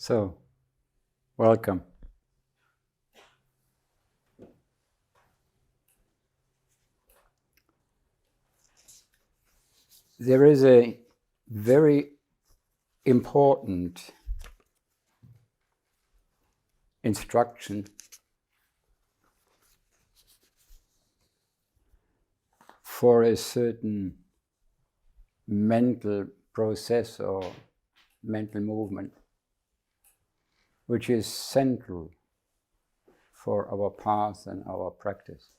So, welcome. There is a very important instruction for a certain mental process or mental movement, which is central for our path and our practice.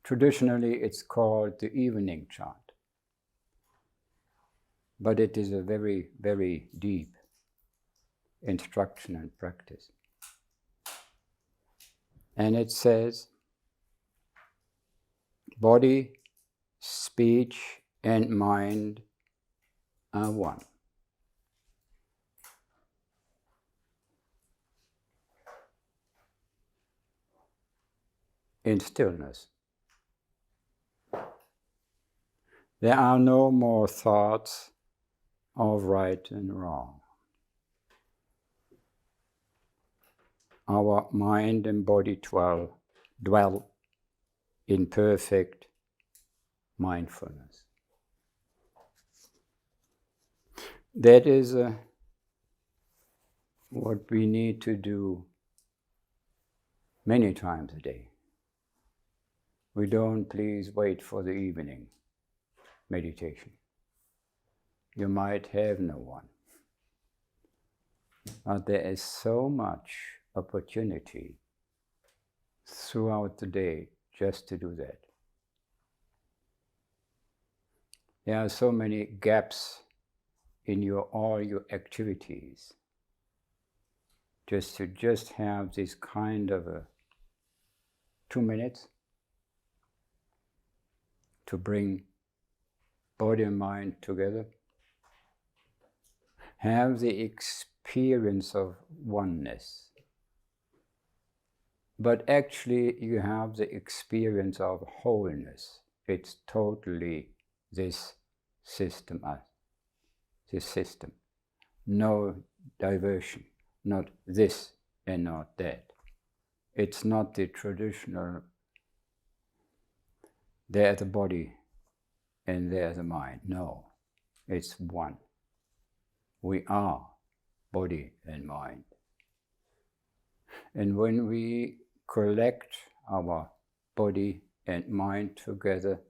Traditionally, it's called the evening chant, but it is a very, very deep instruction and practice. And it says, body, speech, and mind are one. In stillness. There are no more thoughts of right and wrong. Our mind and body dwell in perfect mindfulness. That is what we need to do many times a day. We don't please wait for the evening meditation. You might have no one. But there is so much opportunity throughout the day just to do that. There are so many gaps in all your activities. Just to have this kind of 2 minutes to bring body and mind together. Have the experience of oneness. But actually you have the experience of wholeness. It's totally this system. No diversion, not this and not that. It's not the traditional, there's the body and there's the mind. No, it's one. We are body and mind. And when we collect our body and mind together,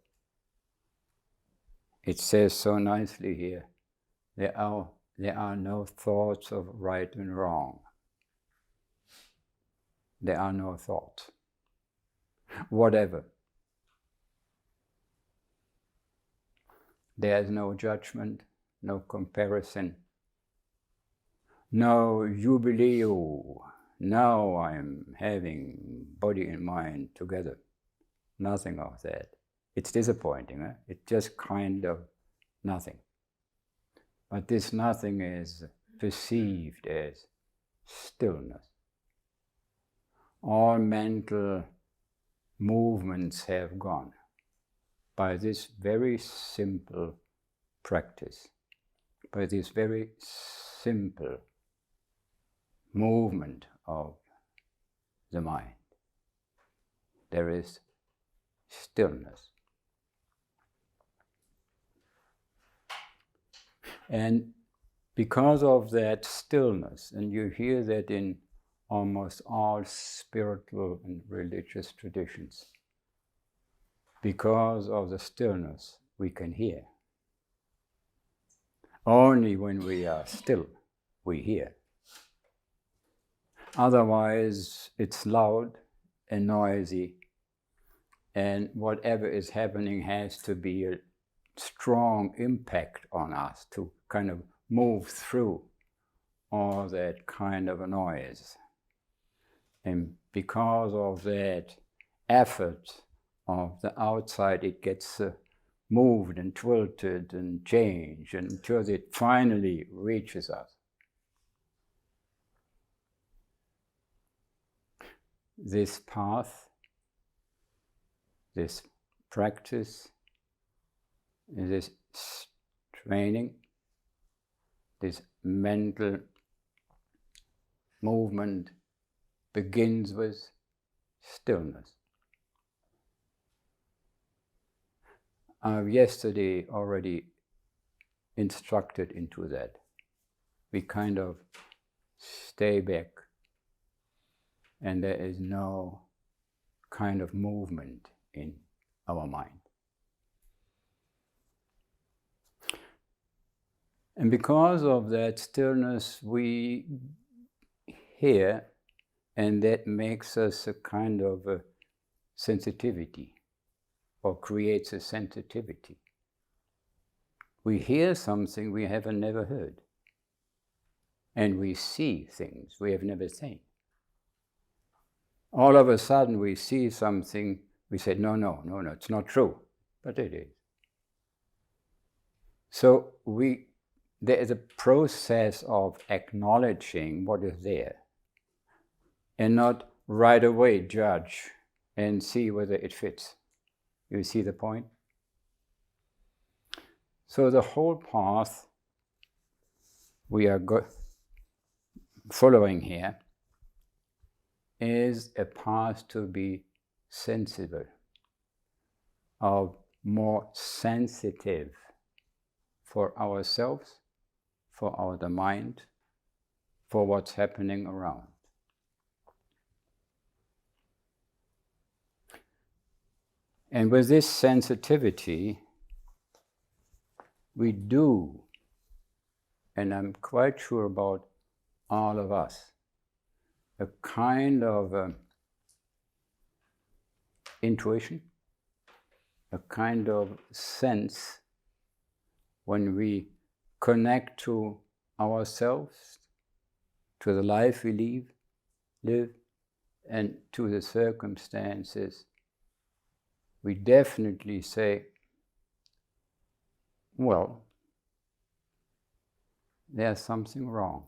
it says so nicely here, there are no thoughts of right and wrong. There are no thoughts. Whatever. There is no judgment, no comparison, no jubileo. Now I'm having body and mind together. Nothing of that. It's disappointing. It's just kind of nothing. But this nothing is perceived as stillness. All mental movements have gone by this very simple practice, by this very simple movement of the mind. There is stillness. And because of that stillness, and you hear that in almost all spiritual and religious traditions, because of the stillness we can hear. Only when we are still, we hear. Otherwise, it's loud and noisy, and whatever is happening has to be a strong impact on us to kind of move through all that kind of a noise. And because of that effort of the outside, it gets moved and tilted and changed until it finally reaches us. This path, this practice, this training this mental movement begins with stillness. I've yesterday already instructed into that. We kind of stay back and there is no kind of movement in our mind. And because of that stillness, we hear, and that makes us a kind of a sensitivity, or creates a sensitivity. We hear something we have never heard, and we see things we have never seen. All of a sudden we see something, we say, no, it's not true, but it is. So there is a process of acknowledging what is there, and not right away judge and see whether it fits. You see the point? So the whole path we are following here is a path to be sensible, of more sensitive for ourselves, for the mind, for what's happening around. And with this sensitivity, we do, and I'm quite sure about all of us, a kind of intuition, a kind of sense when we connect to ourselves, to the life we live, and to the circumstances. We definitely say, well, there's something wrong.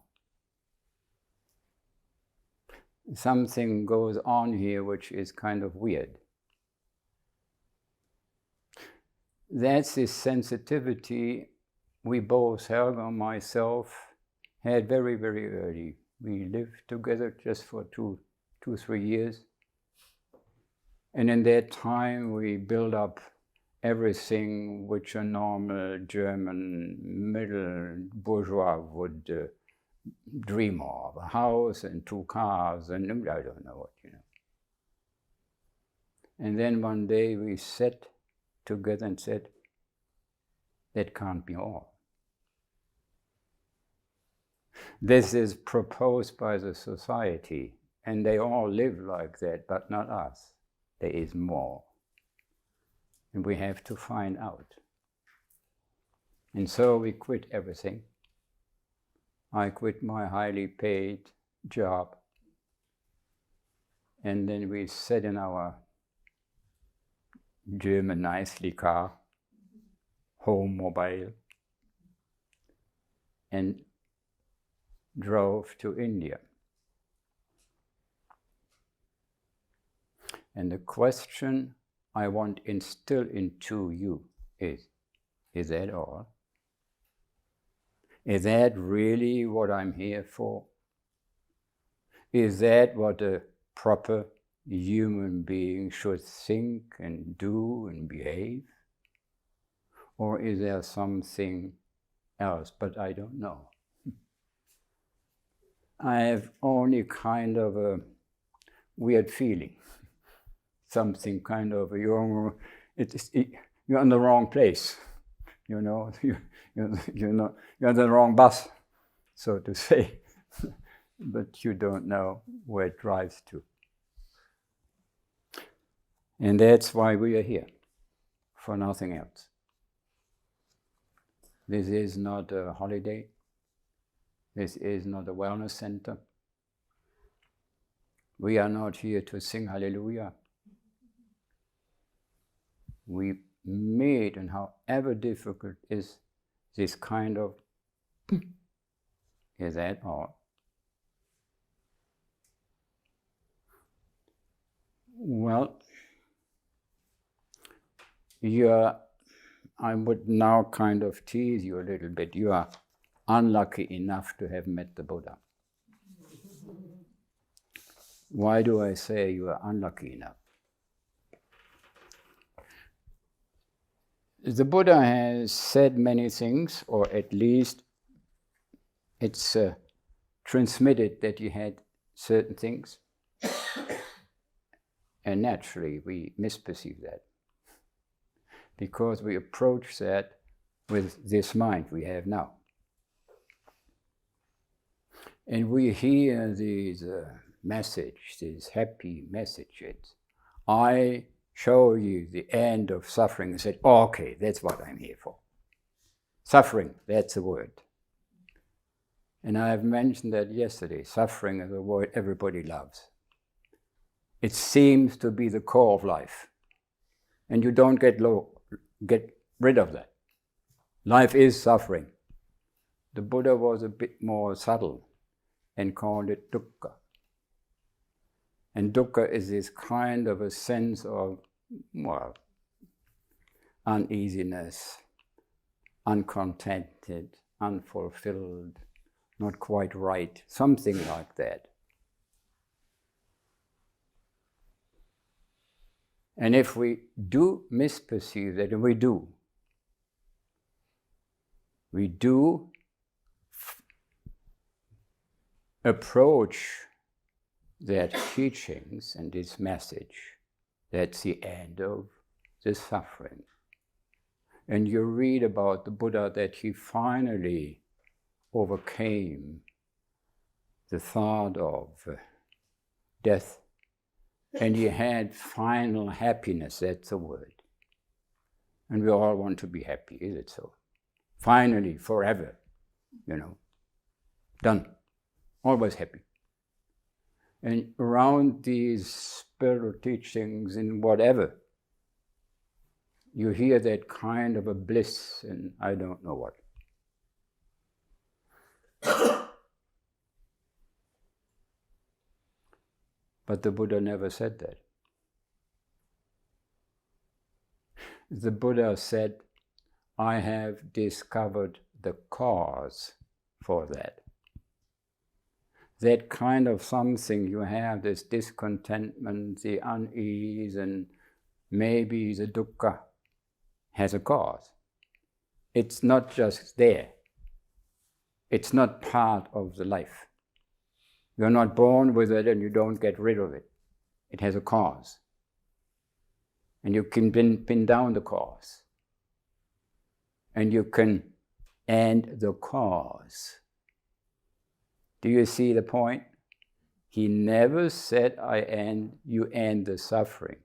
Something goes on here which is kind of weird. That's this sensitivity we both, Helga and myself, had very, very early. We lived together just for two, 3 years. And in that time we built up everything which a normal German middle bourgeois would dream of. A house and 2 cars and I don't know what, And then one day we sat together and said, that can't be all. This is proposed by the society, and they all live like that, but not us. There is more. And we have to find out. And so we quit everything. I quit my highly paid job. And then we sat in our German nicely car, home mobile, and drove to India. And the question I want to instill into you is that all? Is that really what I'm here for? Is that what a proper human being should think and do and behave? Or is there something else, but I don't know? I have only kind of a weird feeling. Something kind of, you're in the wrong place, you're on the wrong bus, so to say, but you don't know where it drives to. And that's why we are here, for nothing else. This is not a holiday. This is not a wellness center. We are not here to sing hallelujah. We made, and however difficult is this kind of, is that all? Well, I would now kind of tease you a little bit. You are unlucky enough to have met the Buddha. Why do I say you are unlucky enough? The Buddha has said many things, or at least it's transmitted that he had certain things, and naturally we misperceive that because we approach that with this mind we have now. And we hear these these happy messages. I show you the end of suffering and said, oh, okay, that's what I'm here for. Suffering, that's the word. And I have mentioned that yesterday. Suffering is a word everybody loves. It seems to be the core of life. And you don't get rid of that. Life is suffering. The Buddha was a bit more subtle and called it dukkha. And dukkha is this kind of a sense of, well, uneasiness, uncontented, unfulfilled, not quite right, something like that. And if we do misperceive that, and we do approach their teachings and this message, that's the end of the suffering. And you read about the Buddha that he finally overcame the thought of death, and he had final happiness, that's the word. And we all want to be happy, is it so? Finally, forever, done, always happy. And around these spiritual teachings and whatever, you hear that kind of a bliss and I don't know what. But the Buddha never said that. The Buddha said, I have discovered the cause for that. That kind of something you have, this discontentment, the unease, and maybe the dukkha has a cause. It's not just there. It's not part of the life. You're not born with it and you don't get rid of it. It has a cause. And you can pin down the cause. And you can end the cause. Do you see the point? He never said, you end the suffering.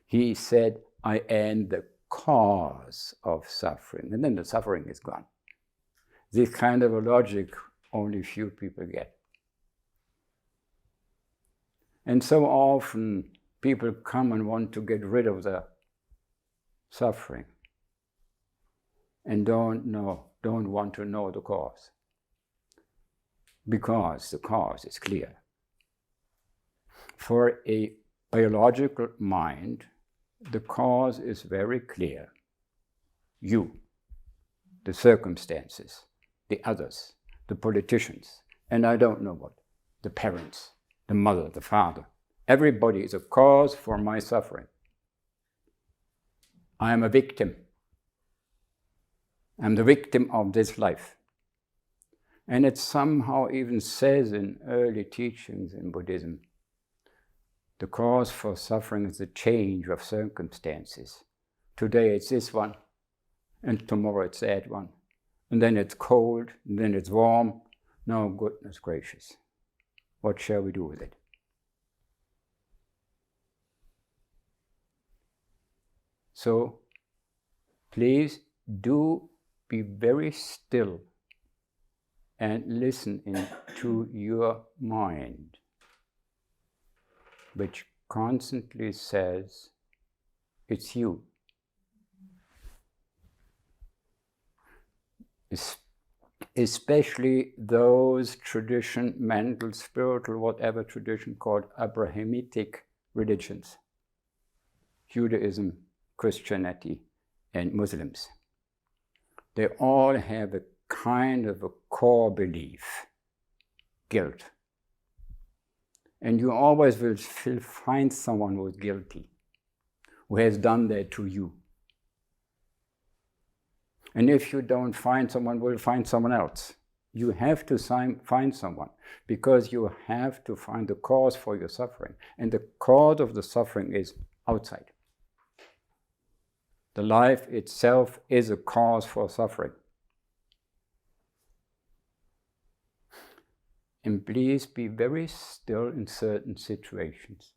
He said, I end the cause of suffering. And then the suffering is gone. This kind of a logic only few people get. And so often people come and want to get rid of the suffering and don't want to know the cause. Because the cause is clear. For a biological mind, the cause is very clear. You, the circumstances, the others, the politicians, and I don't know what, the parents, the mother, the father. Everybody is a cause for my suffering. I am a victim. I'm the victim of this life. And it somehow even says in early teachings in Buddhism, the cause for suffering is the change of circumstances. Today it's this one, and tomorrow it's that one. And then it's cold, and then it's warm. No, goodness gracious. What shall we do with it? So, please do be very still and listen into your mind, which constantly says, it's you. Especially those tradition, mental, spiritual, whatever tradition called Abrahamic religions, Judaism, Christianity, and Muslims. They all have a kind of a core belief, guilt. And you always will find someone who is guilty, who has done that to you. And if you don't find someone, we'll find someone else. You have to find someone, because you have to find the cause for your suffering. And the cause of the suffering is outside. The life itself is a cause for suffering. And please be very still in certain situations.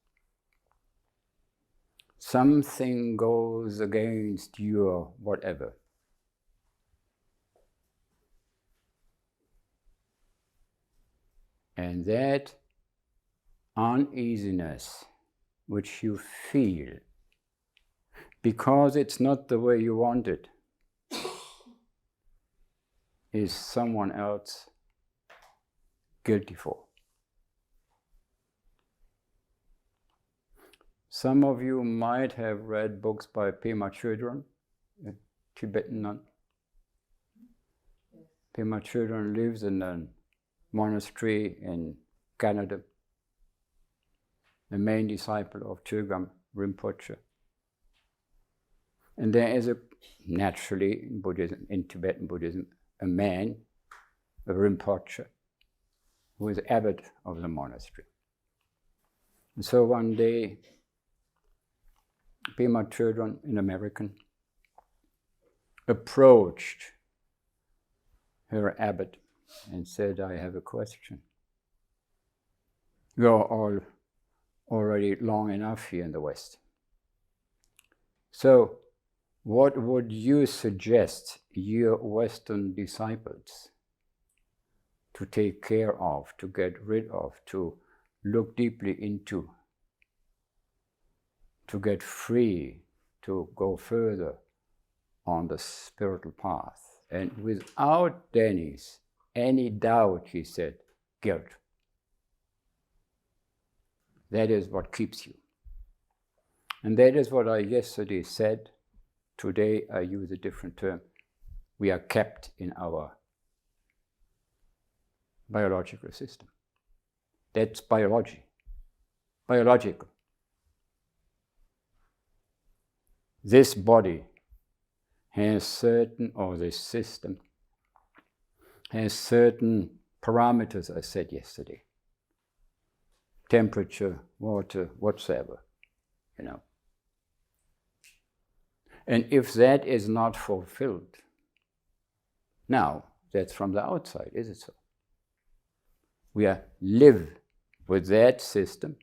Something goes against your whatever. And that uneasiness which you feel, because it's not the way you want it, is someone else guilty for. Some of you might have read books by Pema Chodron, a Tibetan nun. Pema Chodron lives in a monastery in Canada, the main disciple of Chögyam Rinpoche. And there is naturally in Buddhism, in Tibetan Buddhism, a man, a Rinpoche, who is abbot of the monastery. And so one day, Pema Chodron, an American, approached her abbot and said, I have a question. You're all already long enough here in the West. So, what would you suggest your Western disciples to take care of, to get rid of, to look deeply into, to get free, to go further on the spiritual path? And without Dennis, any doubt, he said, guilt. That is what keeps you. And that is what I yesterday said. Today I use a different term. We are kept in our biological system. That's biology. Biological. This body has certain, or this system has certain parameters, I said yesterday. Temperature, water, whatsoever, you know. And if that is not fulfilled, now, that's from the outside, is it so? We live with that system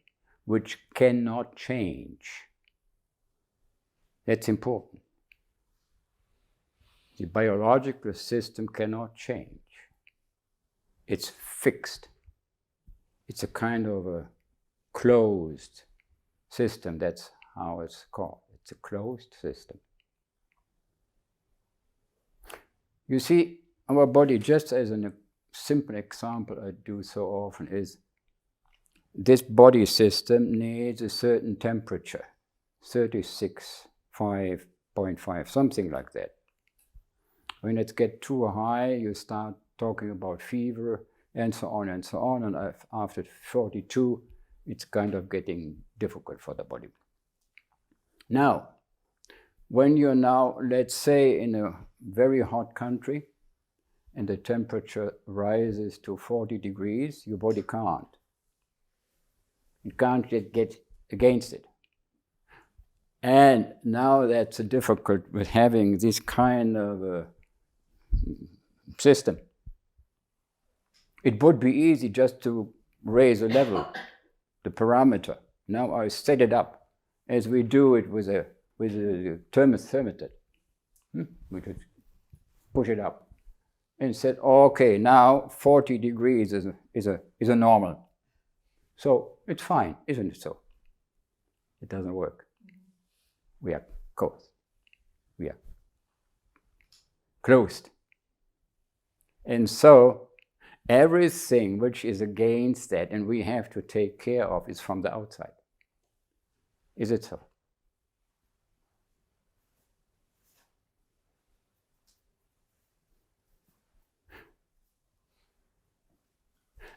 which cannot change. That's important. The biological system cannot change. It's fixed. It's a kind of a closed system. That's how it's called. It's a closed system. You see, our body, just as a simple example I do so often, is this body system needs a certain temperature, 36.5, something like that. When it gets too high, you start talking about fever and so on and so on. And after 42, it's kind of getting difficult for the body. Now, when you're now, let's say, in a very hot country and the temperature rises to 40 degrees, your body can't. It can't get against it. And now that's difficult with having this kind of system. It would be easy just to raise a level, the parameter. Now I set it up as we do it with a thermometer. We could push it up and said, okay, now 40 degrees is a normal. So it's fine, isn't it so? It doesn't work. We are closed. We are closed. And so everything which is against that and we have to take care of is from the outside. Is it so?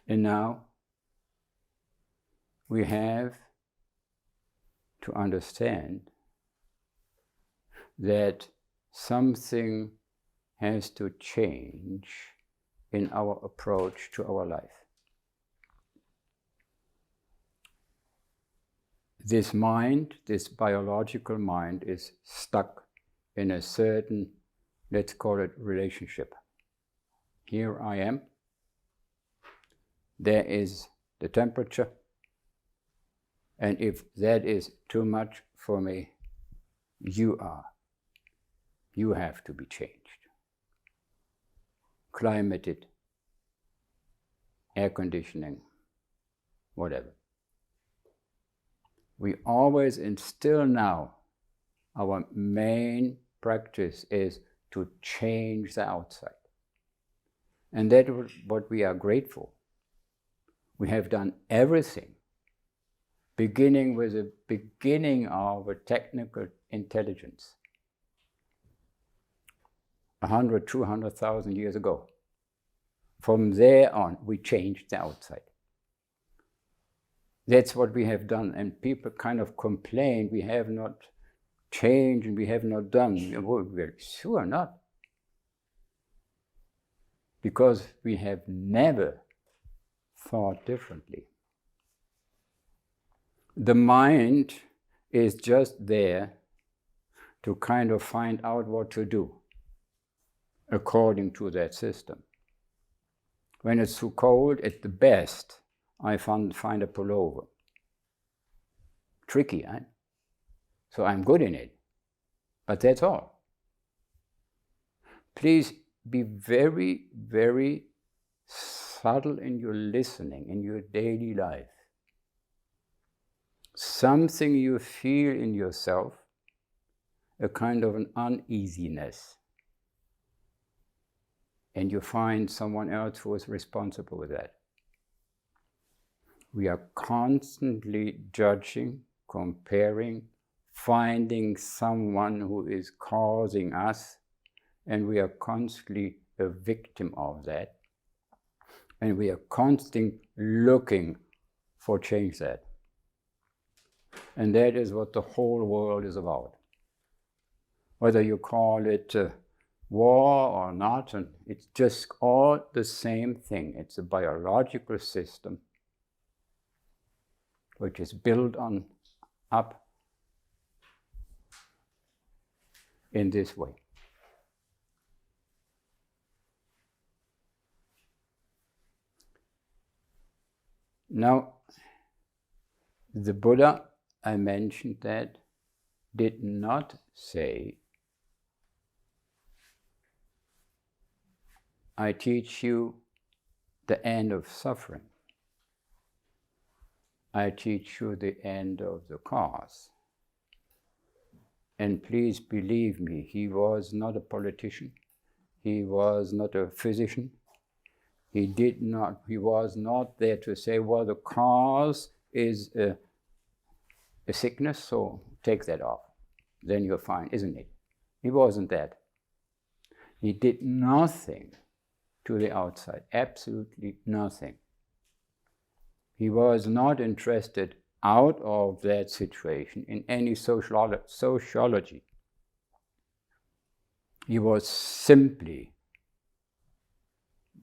And now we have to understand that something has to change in our approach to our life. This mind, this biological mind, is stuck in a certain, let's call it, relationship. Here I am. There is the temperature. And if that is too much for me, you have to be changed. Climated, air conditioning, whatever. We always, and still now, our main practice is to change the outside. And that is what we are grateful. We have done everything, beginning with the beginning of a technical intelligence, 100, 200,000 years ago. From there on, we changed the outside. That's what we have done, and people kind of complain we have not changed and we have not done. We're sure not. Because we have never thought differently. The mind is just there to kind of find out what to do according to that system. When it's too cold, at the best, I find a pullover. Tricky, eh? So I'm good in it. But that's all. Please be very, very subtle in your listening, in your daily life. Something you feel in yourself, a kind of an uneasiness. And you find someone else who is responsible with that. We are constantly judging, comparing, finding someone who is causing us, and we are constantly a victim of that. And we are constantly looking for change that. And that is what the whole world is about. Whether you call it war or not, and it's just all the same thing. It's a biological system which is built up in this way. Now, the Buddha, I mentioned that, did not say, I teach you the end of suffering. I teach you the end of the cause. And please believe me, he was not a politician. He was not a physician. He was not there to say, well, the cause is a sickness, so take that off. Then you're fine, isn't it? He wasn't that. He did nothing to the outside, absolutely nothing. He was not interested out of that situation in any sociology. He was simply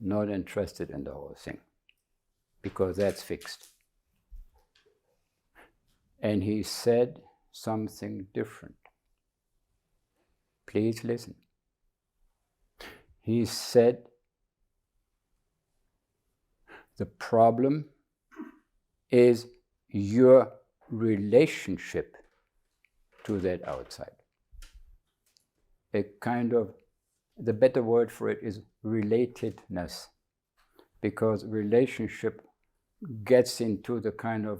not interested in the whole thing, because that's fixed. And he said something different. Please listen. He said, the problem is your relationship to that outside. A kind of, the better word for it is relatedness, because relationship gets into the kind of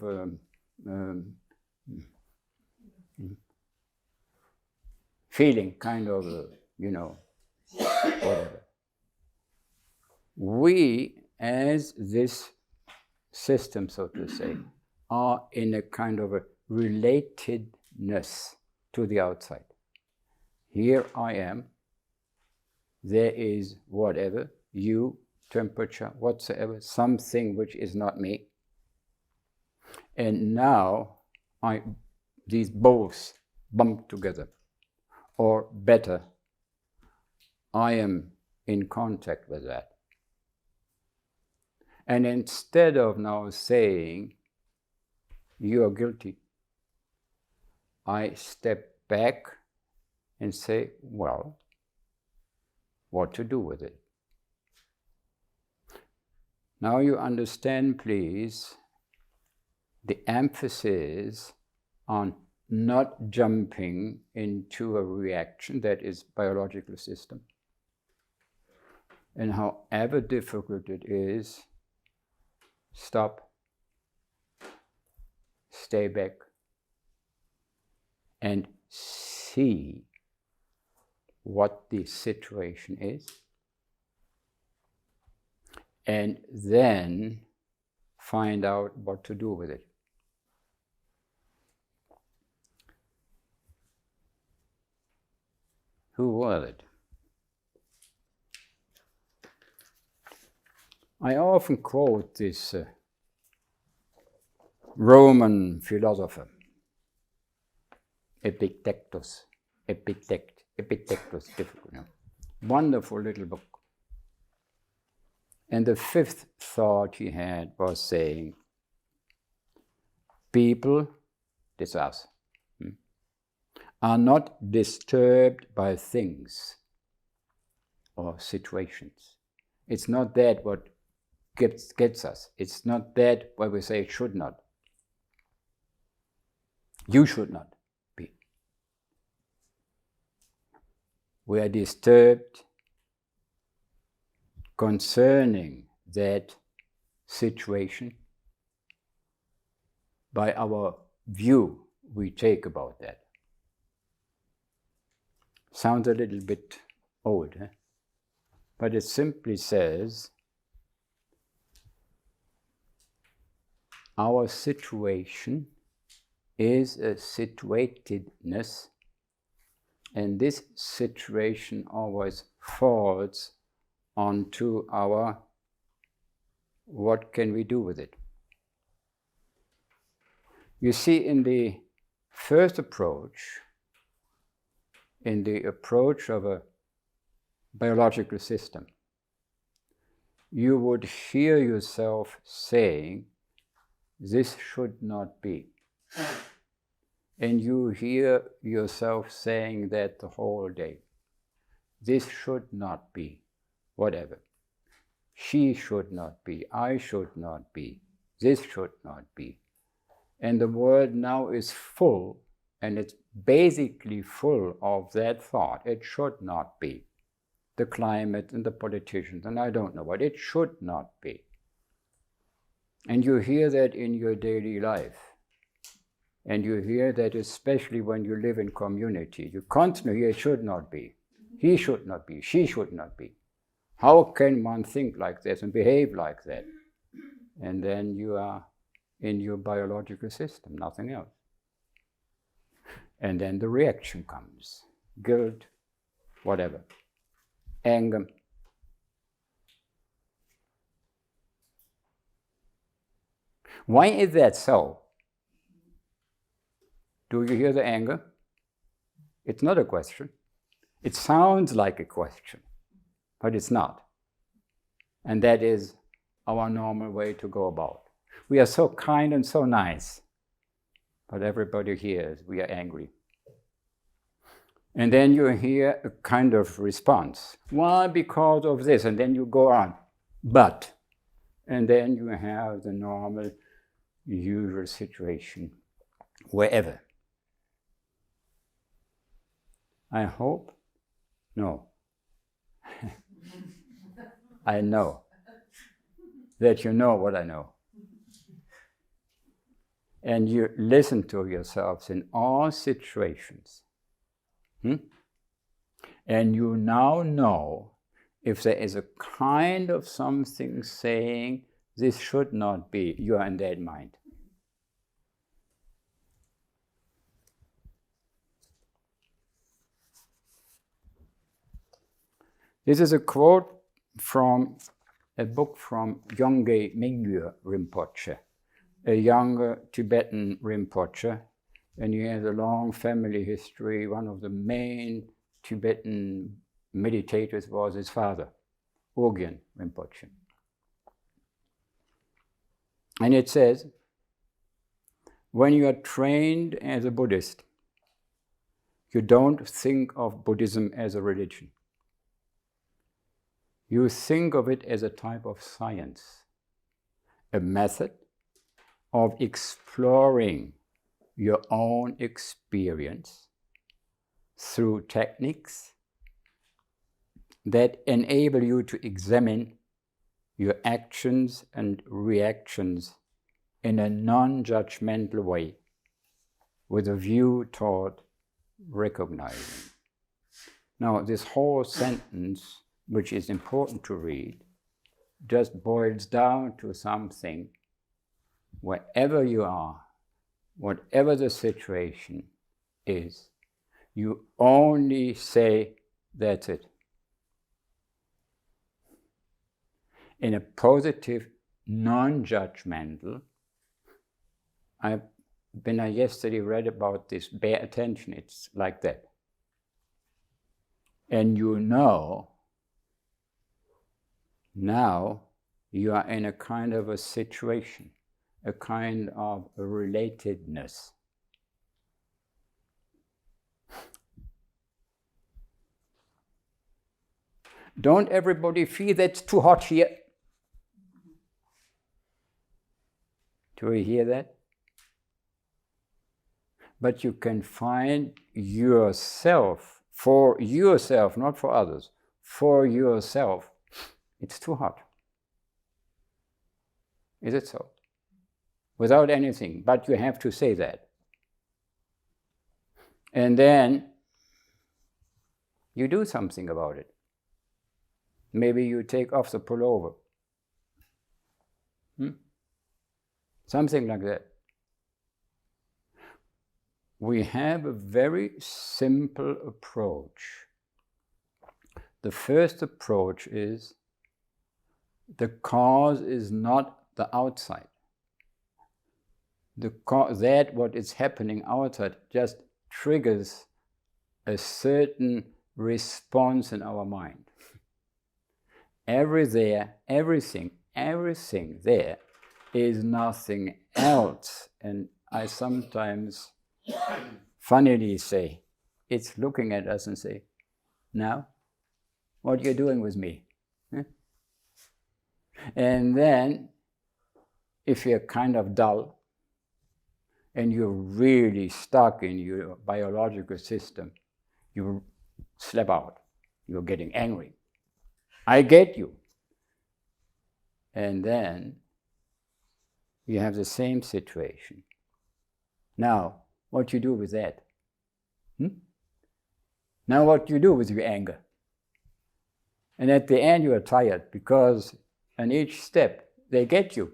feeling, kind of, whatever. We, as this system, so to say, are in a kind of a relatedness to the outside. Here I am, there is whatever, you, temperature, whatsoever, something which is not me. And now these both bump together. Or better, I am in contact with that. And instead of now saying, you are guilty, I step back and say, well, what to do with it? Now you understand, please, the emphasis on not jumping into a reaction that is biological system. And however difficult it is, stop, stay back, and see what the situation is, and then find out what to do with it. Who was it? I often quote this Roman philosopher, Epictetus, difficult, you know. Wonderful little book. And the fifth thought he had was saying, people, this is us, are not disturbed by things or situations. It's not that what gets us. It's not that why we say it should not. You should not be. We are disturbed concerning that situation by our view we take about that. Sounds a little bit old, huh? But it simply says our situation is a situatedness, and this situation always falls onto our what can we do with it. You see, in the first approach, in the approach of a biological system, you would hear yourself saying, this should not be. And you hear yourself saying that the whole day. This should not be, whatever. She should not be, I should not be, this should not be. And the world now is full, and it's basically full of that thought. It should not be. The climate and the politicians, and I don't know what, it should not be. And you hear that in your daily life. And you hear that especially when you live in community. You constantly hear it should not be. He should not be. She should not be. How can one think like this and behave like that? And then you are in your biological system, nothing else. And then the reaction comes. Guilt, whatever. Anger. Why is that so? Do you hear the anger? It's not a question. It sounds like a question, but it's not. And that is our normal way to go about. We are so kind and so nice, but everybody hears we are angry. And then you hear a kind of response. Why? Because of this. And then you go on. But. And then you have the normal, usual situation, wherever. I hope? No. I know that you know what I know. And you listen to yourselves in all situations. And you now know if there is a kind of something saying this should not be, you are in that mind. This is a quote from a book from Yongey Mingyur Rinpoche, a younger Tibetan Rinpoche, and he has a long family history. One of the main Tibetan meditators was his father, Urgyen Rinpoche. And it says, when you are trained as a Buddhist, you don't think of Buddhism as a religion. You think of it as a type of science, a method of exploring your own experience through techniques that enable you to examine your actions and reactions in a non-judgmental way, with a view toward recognizing. Now, this whole sentence, which is important to read, just boils down to something: wherever you are, whatever the situation is, you only say, that's it. In a positive, non-judgmental, when I yesterday read about this bare attention, it's like that. And you know, now you are in a kind of a situation, a kind of a relatedness. Don't everybody feel that's too hot here? Do you hear that? But you can find yourself, for yourself, not for others, for yourself, it's too hot. Is it so? Without anything, but you have to say that. And then you do something about it. Maybe you take off the pullover. Something like that. We have a very simple approach. The first approach is the cause is not the outside. That what is happening outside just triggers a certain response in our mind. Everything there is nothing else. And I sometimes funnily say, it's looking at us and say, now, what you're doing with me? And then, if you're kind of dull, and you're really stuck in your biological system, you slap out. You're getting angry. I get you. And then you have the same situation. Now, what you do with that? Now what you do with your anger? And at the end you are tired because on each step they get you.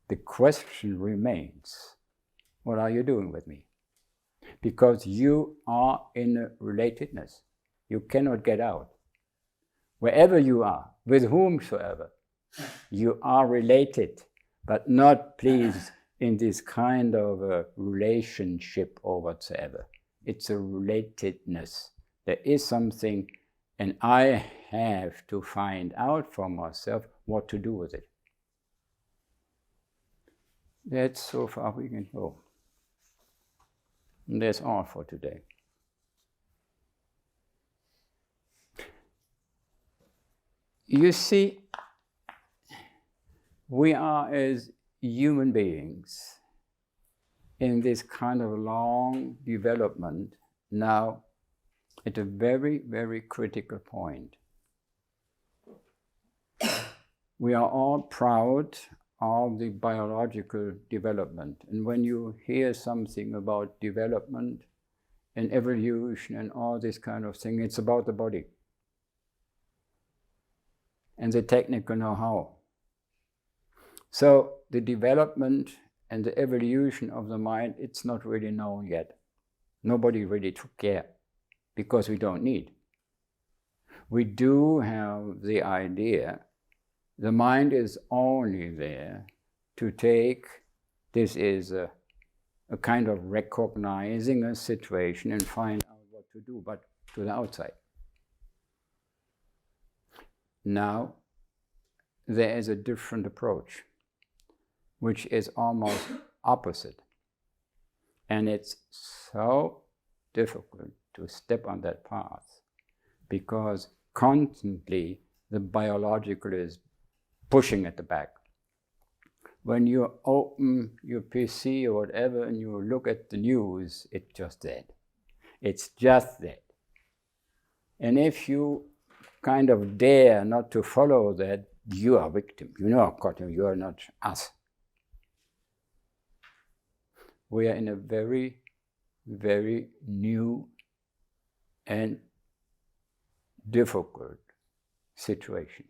The question remains, what are you doing with me? Because you are in a relatedness. You cannot get out. Wherever you are, with whomsoever, you are related, but not pleased in this kind of a relationship or whatsoever. It's a relatedness. There is something, and I have to find out for myself what to do with it. That's so far we can go. And that's all for today. You see, we are as human beings in this kind of long development now at a very, very critical point. We are all proud of the biological development. And when you hear something about development and evolution and all this kind of thing, it's about the body and the technical know-how. So the development and the evolution of the mind, it's not really known yet. Nobody really took care because we don't need. We do have the idea The mind is only there to take, this is a kind of recognizing a situation and find out what to do, but to the outside. Now, there is a different approach, which is almost opposite. And it's so difficult to step on that path because constantly the biological is pushing at the back. When you open your PC or whatever and you look at the news, it's just that. It's just that. And if you kind of dare not to follow that, you are a victim. You know, God, you are not us. We are in a very, very new and difficult situation.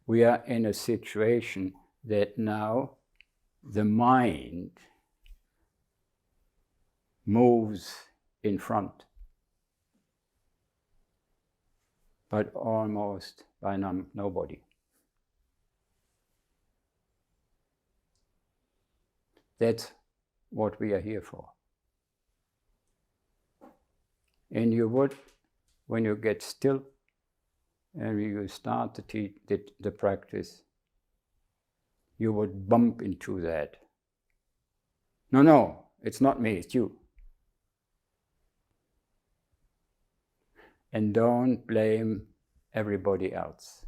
We are in a situation that now the mind moves in front, but almost by nobody. That's what we are here for. And you would, when you get still and you start to teach the practice, you would bump into that. No, it's not me, it's you. And don't blame everybody else.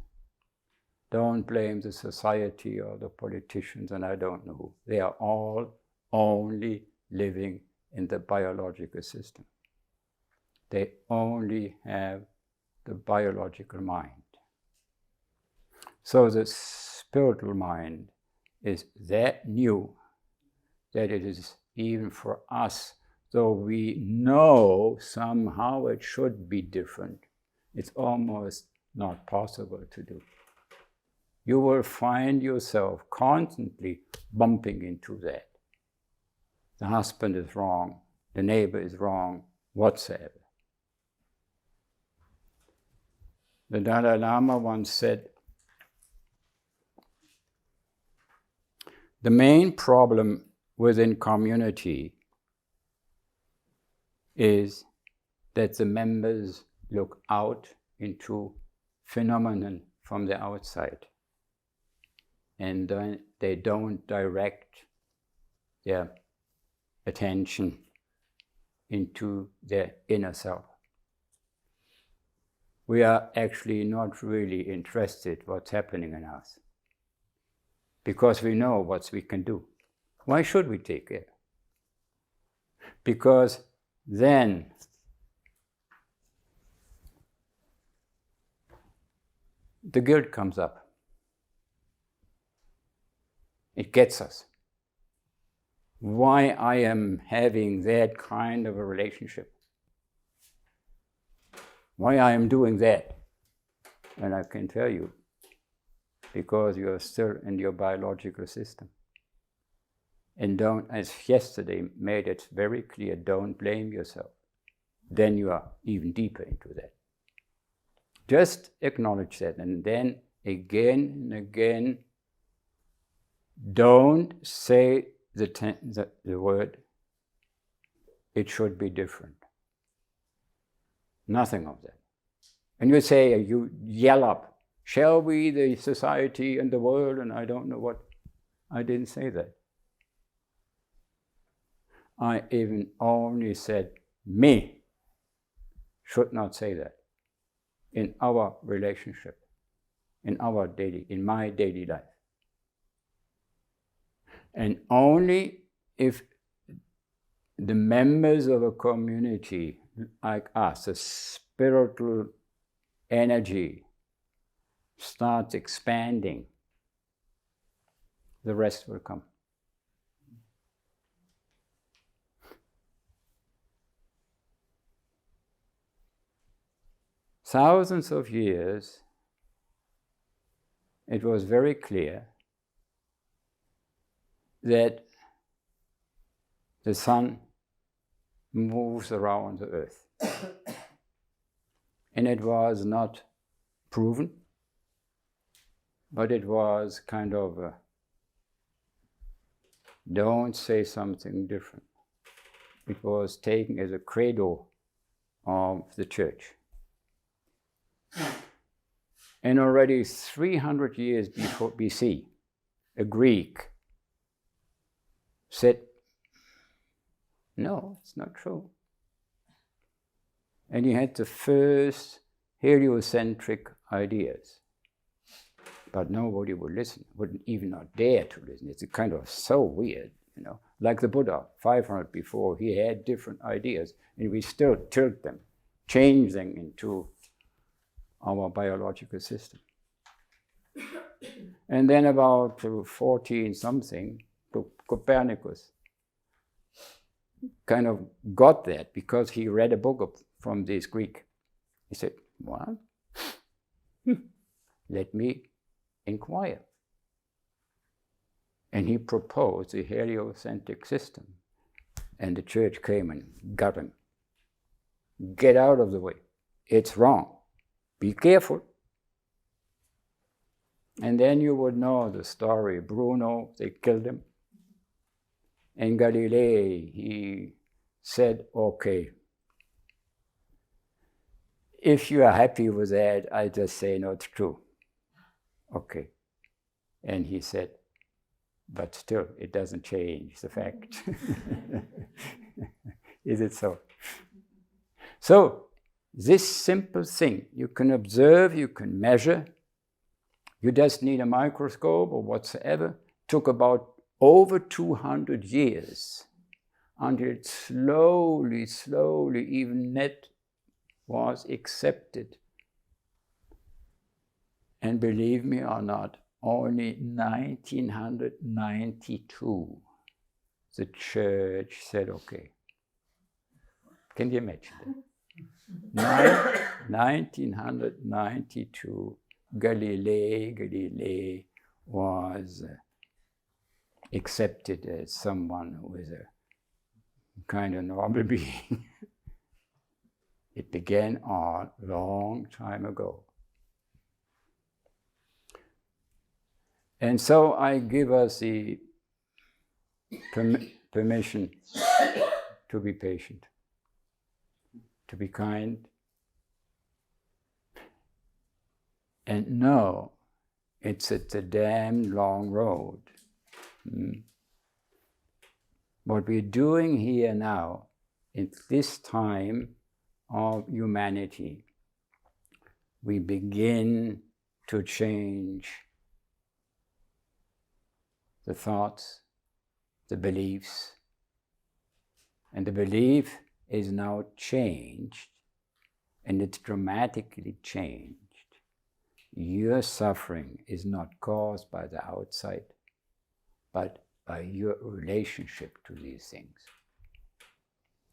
Don't blame the society or the politicians and I don't know who. They are all only living in the biological system. They only have the biological mind. So the spiritual mind is that new that it is even for us, though we know somehow it should be different, it's almost not possible to do. You will find yourself constantly bumping into that. The husband is wrong, the neighbor is wrong, whatsoever. The Dalai Lama once said, the main problem within community is that the members look out into phenomenon from the outside and then they don't direct their attention into their inner self. We are actually not really interested what's happening in us because we know what we can do. Why should we take care? Because then the guilt comes up. It gets us. Why I am having that kind of a relationship? Why I am doing that? And I can tell you, because you are still in your biological system. And don't, as yesterday made it very clear, don't blame yourself. Then you are even deeper into that. Just acknowledge that, and then again and again, don't say the word, it should be different. Nothing of that. And you say, you yell up, shall we, the society and the world, and I don't know what. I didn't say that. I even only said, me should not say that in our relationship, in my daily life. And only if the members of a community like us, the spiritual energy starts expanding, the rest will come. Thousands of years, it was very clear that the sun moves around the earth. And it was not proven, but it was kind of don't say something different. It was taken as a credo of the church. And already 300 years before BC, a Greek said, no, it's not true. And he had the first heliocentric ideas. But nobody would listen, wouldn't even not dare to listen. It's kind of so weird, you know. Like the Buddha, 500 before, he had different ideas, and we still tilt them, change them into our biological system. And then about 14 something, Copernicus kind of got that because he read a book from this Greek. He said, what? Let me inquire. And he proposed the heliocentric system. And the church came and got him. Get out of the way. It's wrong. Be careful. And then you would know the story. Bruno, they killed him. And Galilei, he said, okay, if you are happy with that, I just say, no, it's true. Okay. And he said, but still, it doesn't change the fact. Is it so? So, this simple thing, you can observe, you can measure, you just need a microscope or whatsoever, took about over 200 years until it slowly, even net was accepted. And believe me or not, only 1992, the church said, okay. Can you imagine that? 1992, Galilei was accepted as someone who is a kind of normal being. It began a long time ago. And so I give us the permission to be patient, to be kind, and know it's a damn long road. What we're doing here now, in this time of humanity, we begin to change the thoughts, the beliefs, and the belief is now changed, and it's dramatically changed. Your suffering is not caused by the outside, but by your relationship to these things.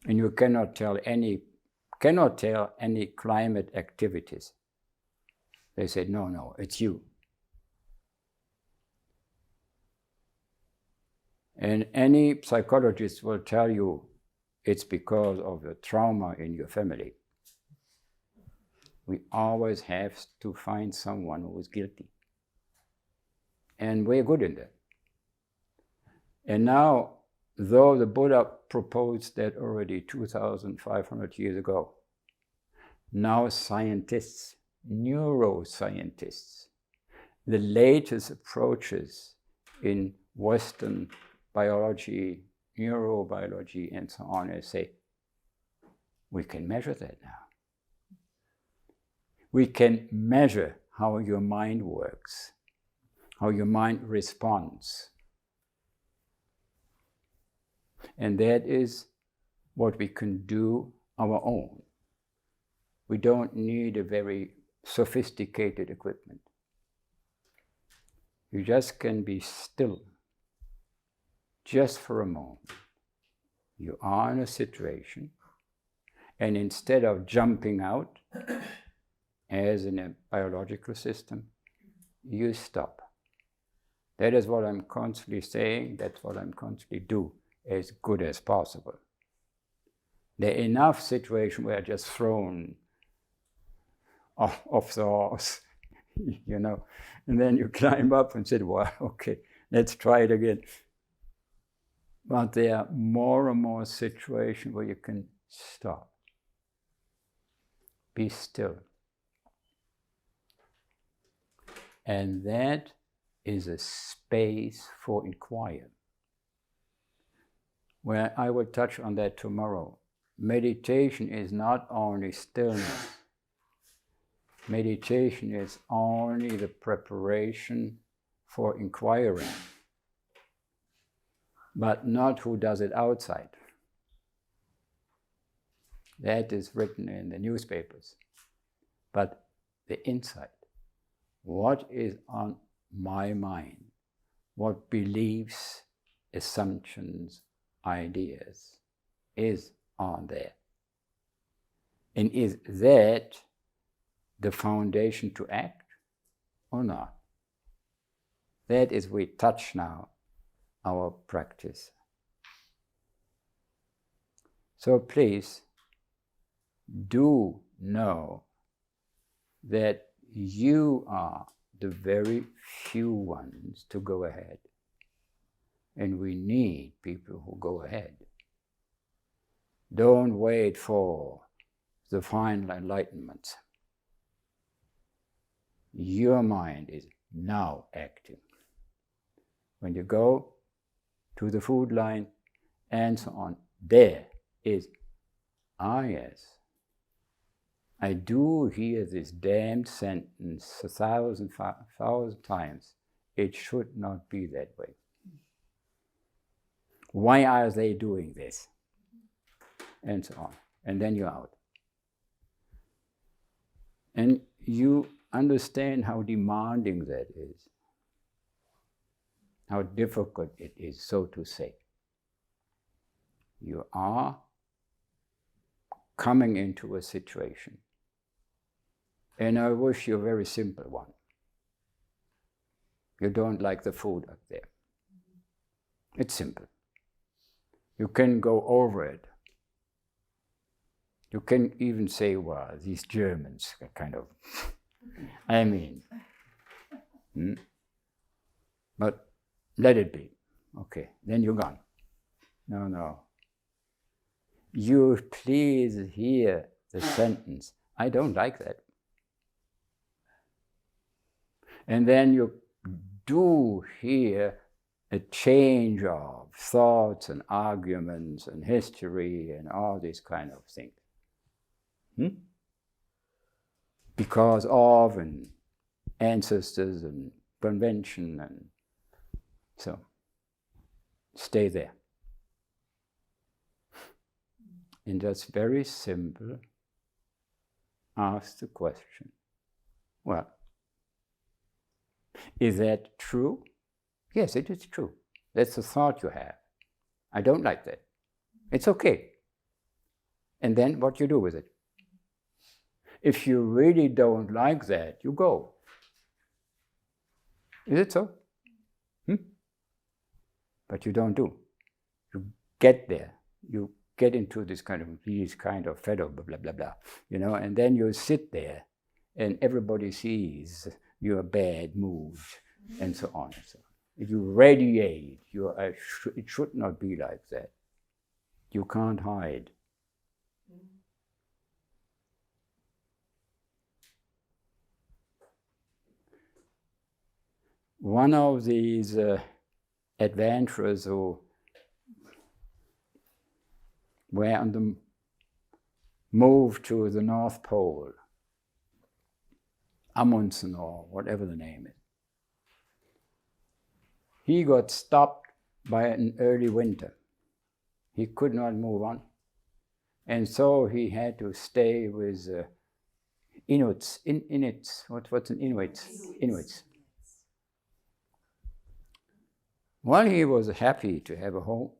And you cannot tell any climate activities. They say, no, it's you. And any psychologist will tell you it's because of the trauma in your family. We always have to find someone who is guilty. And we're good in that. And now, though the Buddha proposed that already 2,500 years ago, now scientists, neuroscientists, the latest approaches in Western biology, neurobiology, and so on, they say, we can measure that now. We can measure how your mind works, how your mind responds. And that is what we can do our own. We don't need a very sophisticated equipment. You just can be still, just for a moment. You are in a situation, and instead of jumping out, as in a biological system, you stop. That is what I'm constantly saying, that's what I'm constantly do, as good as possible. There are enough situations where I just thrown off the horse, you know. And then you climb up and say, well, okay, let's try it again. But there are more and more situations where you can stop. Be still. And that is a space for inquiry. Well, I will touch on that tomorrow. Meditation is not only stillness. Meditation is only the preparation for inquiring, but not who does it outside. That is written in the newspapers. But the inside, what is on my mind, what beliefs, assumptions, ideas is on there. And is that the foundation to act or not? That is, we touch now our practice. So please do know that you are the very few ones to go ahead. And we need people who go ahead. Don't wait for the final enlightenment. Your mind is now acting. When you go to the food line and so on, there is, yes, I do hear this damned sentence 1,000 times. It should not be that way. Why are they doing this? And so on. And then you're out. And you understand how demanding that is. How difficult it is, so to say. You are coming into a situation. And I wish you a very simple one. You don't like the food up there. It's simple. You can go over it. You can even say, well, these Germans are kind of, I mean. But let it be. Okay, then you're gone. No. You please hear the sentence, I don't like that. And then you do hear a change of thoughts and arguments and history and all these kind of things. Because of and ancestors and convention, and so stay there. And that's very simple. Ask the question, well, is that true? Yes, it is true. That's the thought you have. I don't like that. It's okay. And then what you do with it? If you really don't like that, you go. Is it so? But you don't do. You get there. You get into this kind of fellow blah blah blah, and then you sit there, and everybody sees your bad mood, and so on and so on. If you radiate, it should not be like that. You can't hide. One of these adventurers who were on the move to the North Pole, Amundsen or whatever the name is, he got stopped by an early winter. He could not move on. And so he had to stay with Inuits. What's an Inuit? Inuits. Well, he was happy to have a home,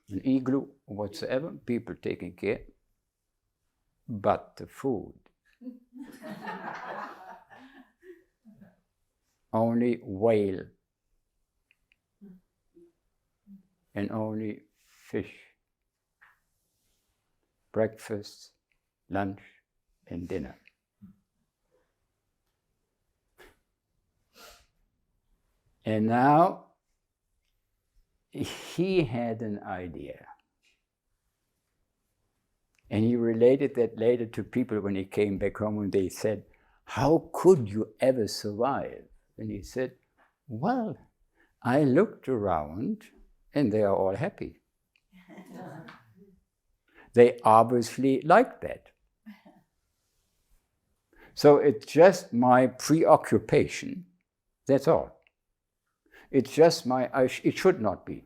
an igloo, whatsoever, people taking care. But the food. Only whale. And only fish. Breakfast, lunch, and dinner. And now he had an idea. And he related that later to people when he came back home and they said, how could you ever survive? And he said, well, I looked around and they are all happy. They obviously like that. So it's just my preoccupation, that's all. It's just it should not be.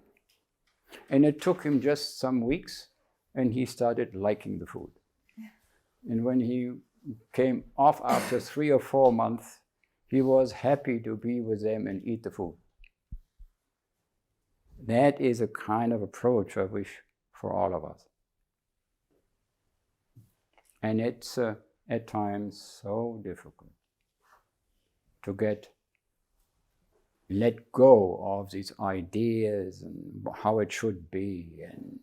And it took him just some weeks and he started liking the food. And when he came off after 3 or 4 months, he was happy to be with them and eat the food. That is a kind of approach I wish for all of us. And it's at times so difficult to let go of these ideas and how it should be, and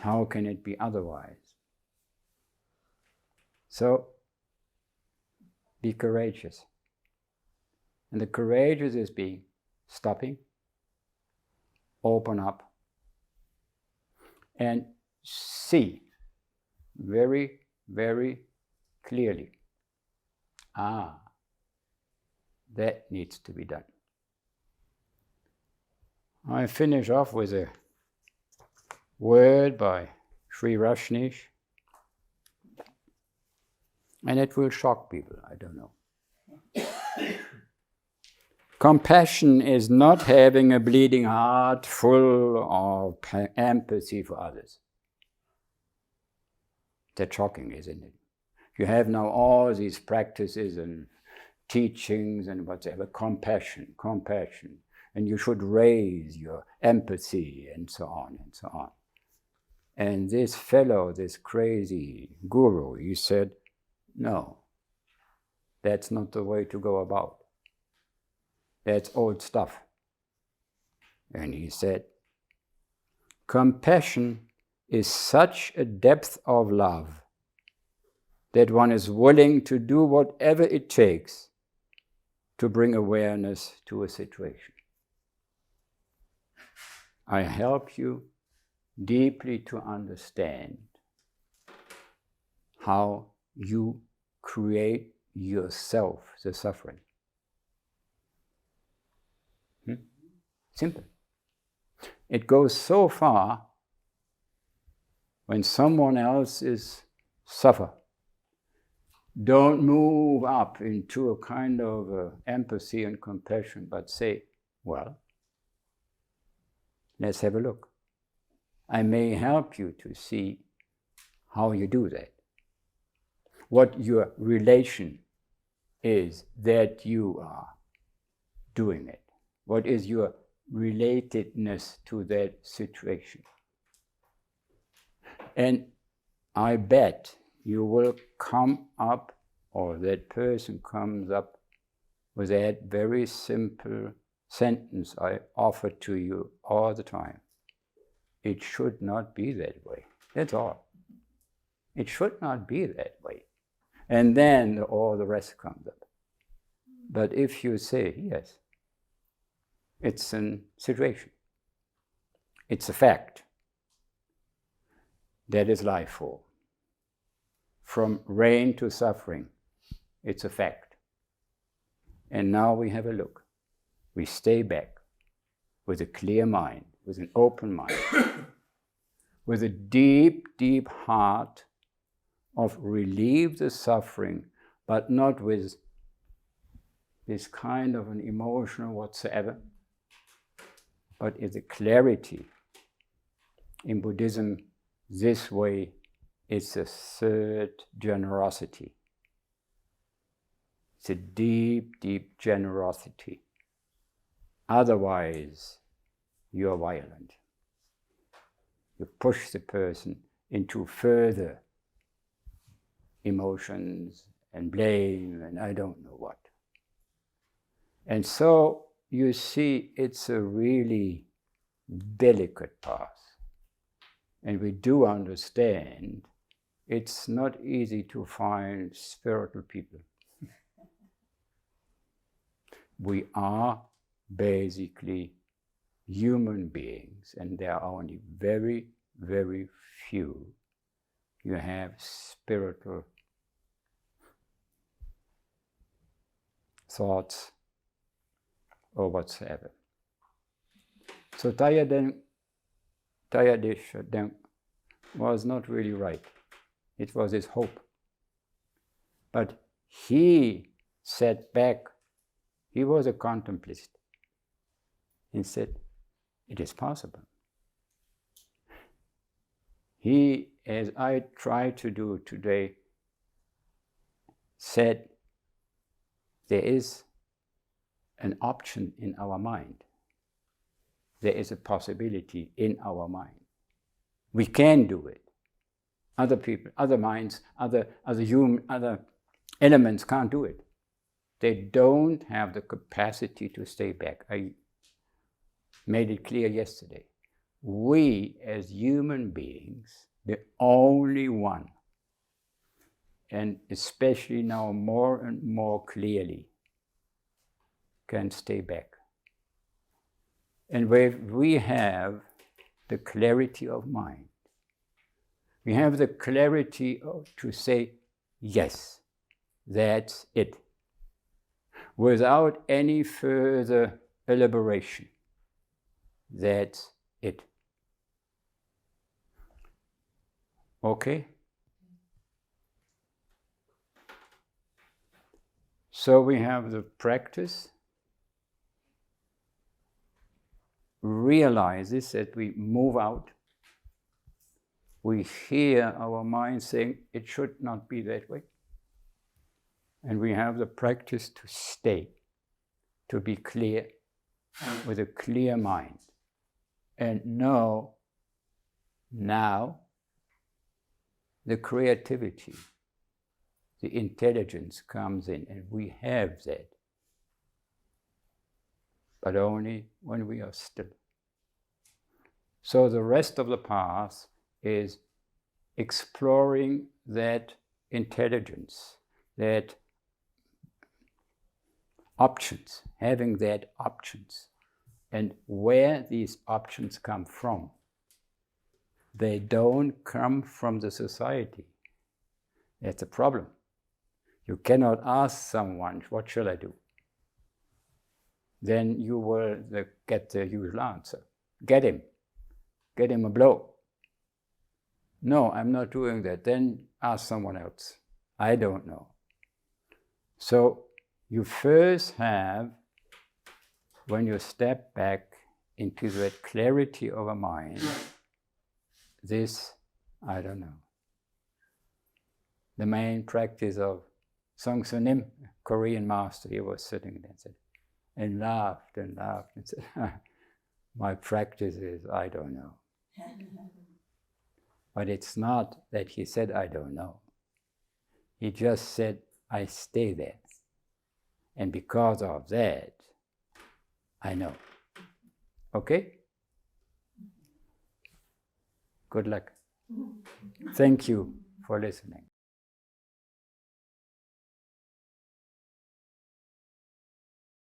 how can it be otherwise? So be courageous. And the courageous is stopping, open up, and see very, very clearly, that needs to be done. I finish off with a word by Sri Rajneesh, and it will shock people, I don't know. Compassion is not having a bleeding heart full of empathy for others. That's shocking, isn't it? You have now all these practices and teachings and whatever, compassion, and you should raise your empathy and so on and so on. And this fellow, this crazy guru, he said, no, that's not the way to go about. That's old stuff. And he said, compassion is such a depth of love that one is willing to do whatever it takes to bring awareness to a situation. I help you deeply to understand how you create yourself the suffering. Simple. It goes so far when someone else is suffer. Don't move up into a kind of empathy and compassion, but say, well, let's have a look. I may help you to see how you do that. What your relation is that you are doing it. What is your relatedness to that situation? And I bet you will come up, or that person comes up with that very simple sentence I offer to you all the time. It should not be that way. That's all. It should not be that way. And then all the rest comes up. But if you say, yes, it's a situation, it's a fact, that is life form. From rain to suffering, it's a fact. And now we have a look. We stay back with a clear mind, with an open mind, with a deep, deep heart of relieve the suffering, but not with this kind of an emotional whatsoever, but is a clarity. In Buddhism, this way is a third generosity. It's a deep, deep generosity. Otherwise, you're violent. You push the person into further emotions and blame and I don't know what. And so you see, it's a really delicate path. And we do understand it's not easy to find spiritual people. we are basically human beings, and there are only very, very few you have spiritual thoughts or whatsoever. So Tayadeng was not really right. It was his hope. But he sat back. He was a contemplative. He said, it is possible. He, as I try to do today, said there is an option in our mind. There is a possibility in our mind. We can do it. Other people, other minds, other elements can't do it. They don't have the capacity to stay back. I made it clear yesterday. We, as human beings, the only one, and especially now more and more clearly, can stay back. And where we have the clarity of mind, we have the clarity to say, yes, that's it, without any further elaboration. That's it. Okay? So we have the practice, realizes that we move out. We hear our mind saying, it should not be that way. And we have the practice to stay, to be clear, with a clear mind. And know now the creativity, the intelligence comes in, and we have that. But only when we are still. So the rest of the path is exploring that intelligence, that options, having that options, and where these options come from. They don't come from the society. That's a problem. You cannot ask someone, what shall I do? Then you will get the usual answer. Get him a blow. No, I'm not doing that. Then ask someone else. I don't know. So you first have, when you step back into that clarity of a mind, this, I don't know. The main practice of Song Sunim, Korean master, he was sitting there and said, and laughed and said, my practice is, I don't know. But it's not that he said, I don't know. He just said, I stay there. And because of that, I know. Okay? Good luck. Thank you for listening.